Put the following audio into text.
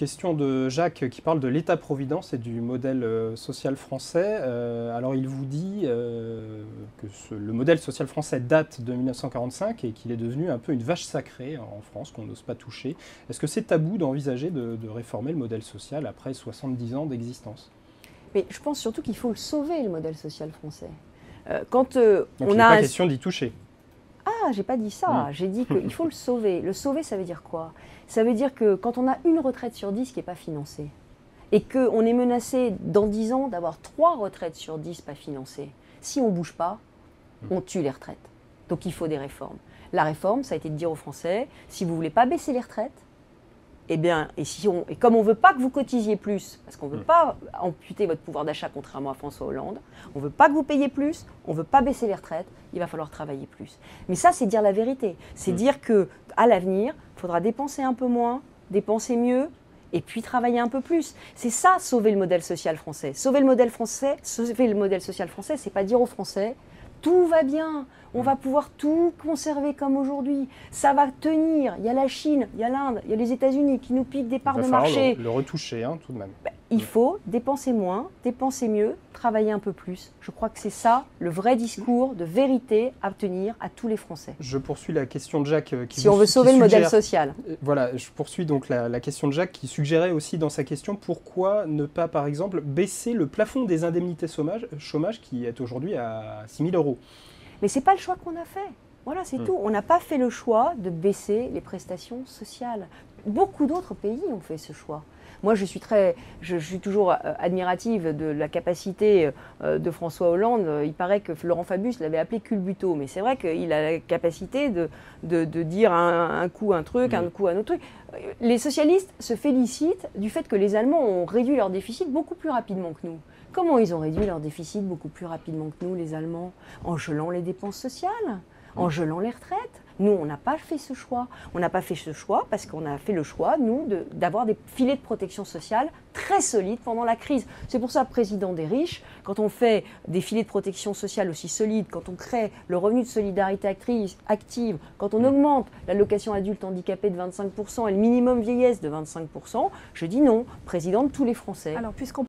Question de Jacques qui parle de l'État-providence et du modèle social français. Alors il vous dit que le modèle social français date de 1945 et qu'il est devenu un peu une vache sacrée en France, qu'on n'ose pas toucher. Est-ce que c'est tabou d'envisager de réformer le modèle social après 70 ans d'existence? Mais je pense surtout qu'il faut le sauver, le modèle social français. Donc il n'est pas question d'y toucher. Ah, j'ai pas dit ça. J'ai dit qu'il faut le sauver. Le sauver, ça veut dire quoi? Ça veut dire que quand on a une retraite sur 10 qui n'est pas financée, et qu'on est menacé dans 10 ans d'avoir 3 retraites sur 10 pas financées, si on ne bouge pas, on tue les retraites. Donc il faut des réformes. La réforme, ça a été de dire aux Français, si vous ne voulez pas baisser les retraites, eh bien, et comme on ne veut pas que vous cotisiez plus, parce qu'on ne veut pas amputer votre pouvoir d'achat contrairement à François Hollande, on ne veut pas que vous payiez plus, on ne veut pas baisser les retraites, il va falloir travailler plus. Mais ça, c'est dire la vérité. C'est dire qu'à l'avenir, il faudra dépenser un peu moins, dépenser mieux, et puis travailler un peu plus. C'est ça, sauver le modèle social français. Sauver le modèle social français, c'est pas dire aux Français, tout va bien, on va pouvoir tout conserver comme aujourd'hui, ça va tenir. Il y a la Chine, il y a l'Inde, il y a les États-Unis qui nous piquent des parts de marché. Le retoucher, hein, tout de même. Il faut dépenser moins, dépenser mieux, travailler un peu plus. Je crois que c'est ça le vrai discours de vérité à tenir à tous les Français. Je poursuis la question de Jacques. Si on veut sauver le modèle social. Voilà, je poursuis donc la question de Jacques qui suggérait aussi dans sa question pourquoi ne pas, par exemple, baisser le plafond des indemnités chômage qui est aujourd'hui à 6 000 €. Mais ce n'est pas le choix qu'on a fait. Voilà, c'est tout. On n'a pas fait le choix de baisser les prestations sociales. Beaucoup d'autres pays ont fait ce choix. Moi, je suis toujours admirative de la capacité de François Hollande. Il paraît que Laurent Fabius l'avait appelé culbuto, mais c'est vrai qu'il a la capacité de dire un coup un truc, un coup un autre truc. Les socialistes se félicitent du fait que les Allemands ont réduit leur déficit beaucoup plus rapidement que nous. Comment ils ont réduit leur déficit beaucoup plus rapidement que nous, les Allemands? En gelant les dépenses sociales, en gelant les retraites. Nous, on n'a pas fait ce choix. On n'a pas fait ce choix parce qu'on a fait le choix, nous, d'avoir des filets de protection sociale très solides pendant la crise. C'est pour ça, président des riches, quand on fait des filets de protection sociale aussi solides, quand on crée le revenu de solidarité active, quand on augmente l'allocation adulte handicapé de 25% et le minimum vieillesse de 25%, je dis non, président de tous les Français. Alors, puisqu'on